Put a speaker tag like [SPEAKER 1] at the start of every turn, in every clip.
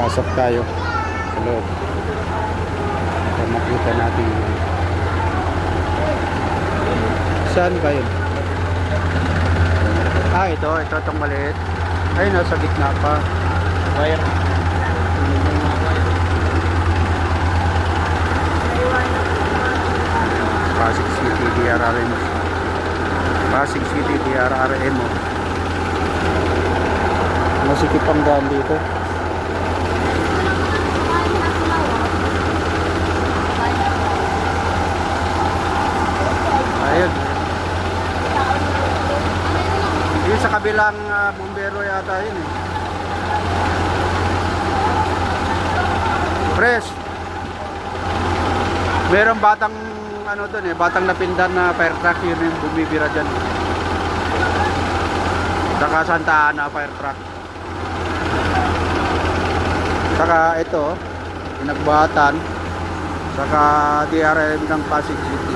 [SPEAKER 1] Pasok tayo sa loob para makita natin yun. Saan ba yun? Itong maliit. Ay, nasa gitna pa.
[SPEAKER 2] Wire.
[SPEAKER 1] Pasig City DRRM. Pasig City DRRM. Masikip ang daan dito. Ayun. Yung sa kabilang bumbero yata yun eh. Pres. Merong batang ano doon eh, batang napindan na fire truck, yun yung bumibira dyan. Saka Santa Ana fire truck. Saka ito, Pinagbatan. Saka DRM ng Pasig City.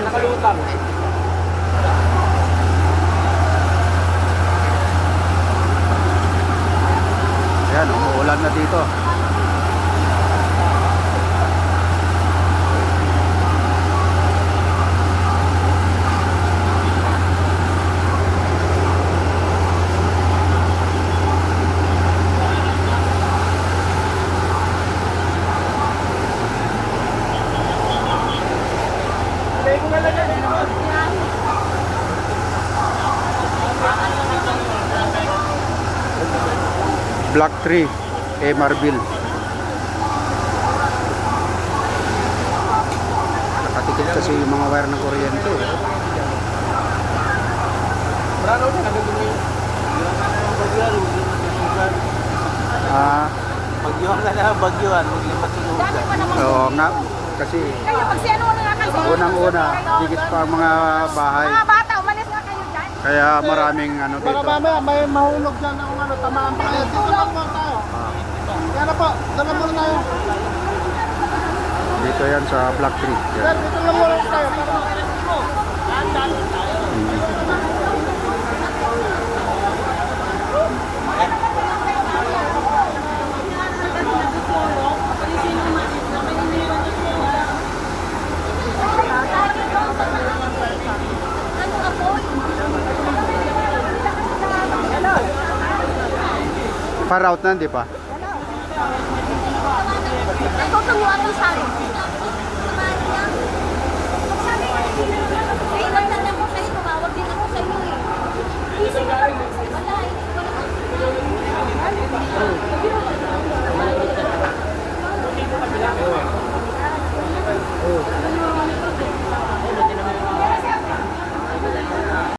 [SPEAKER 2] Nakalutang.
[SPEAKER 1] Ayan, umuulan na dito. Block 3, Marville. Nakatikit kasi yung mga wire ng kuryente.
[SPEAKER 2] Brano na nagagawin. Bagyuhan na lang, bagyuhan. Maglipat sunugan.
[SPEAKER 1] Oo nga, kasi
[SPEAKER 3] Kayo, pag si ano na nga kasi.
[SPEAKER 1] unang-una, higit pa ang mga bahay.
[SPEAKER 3] Mga bata, umalis na kayo dyan.
[SPEAKER 1] Kaya maraming ano
[SPEAKER 2] Baka
[SPEAKER 1] dito.
[SPEAKER 2] mamaya may mahulog dyan ng ano, tamaan pa kayo. Dito lang po tayo. Yan na po, dala muna tayo.
[SPEAKER 1] Dito yan sa Block 3.
[SPEAKER 2] Sir,
[SPEAKER 1] Yan.
[SPEAKER 2] dito lang muna tayo.
[SPEAKER 1] Far out na, di pa?
[SPEAKER 3] Nagtutunguan mo sa akin. Kailan na lang ko kayo, tumawag din ako sa inyo eh. Busy ka lang. Wala eh.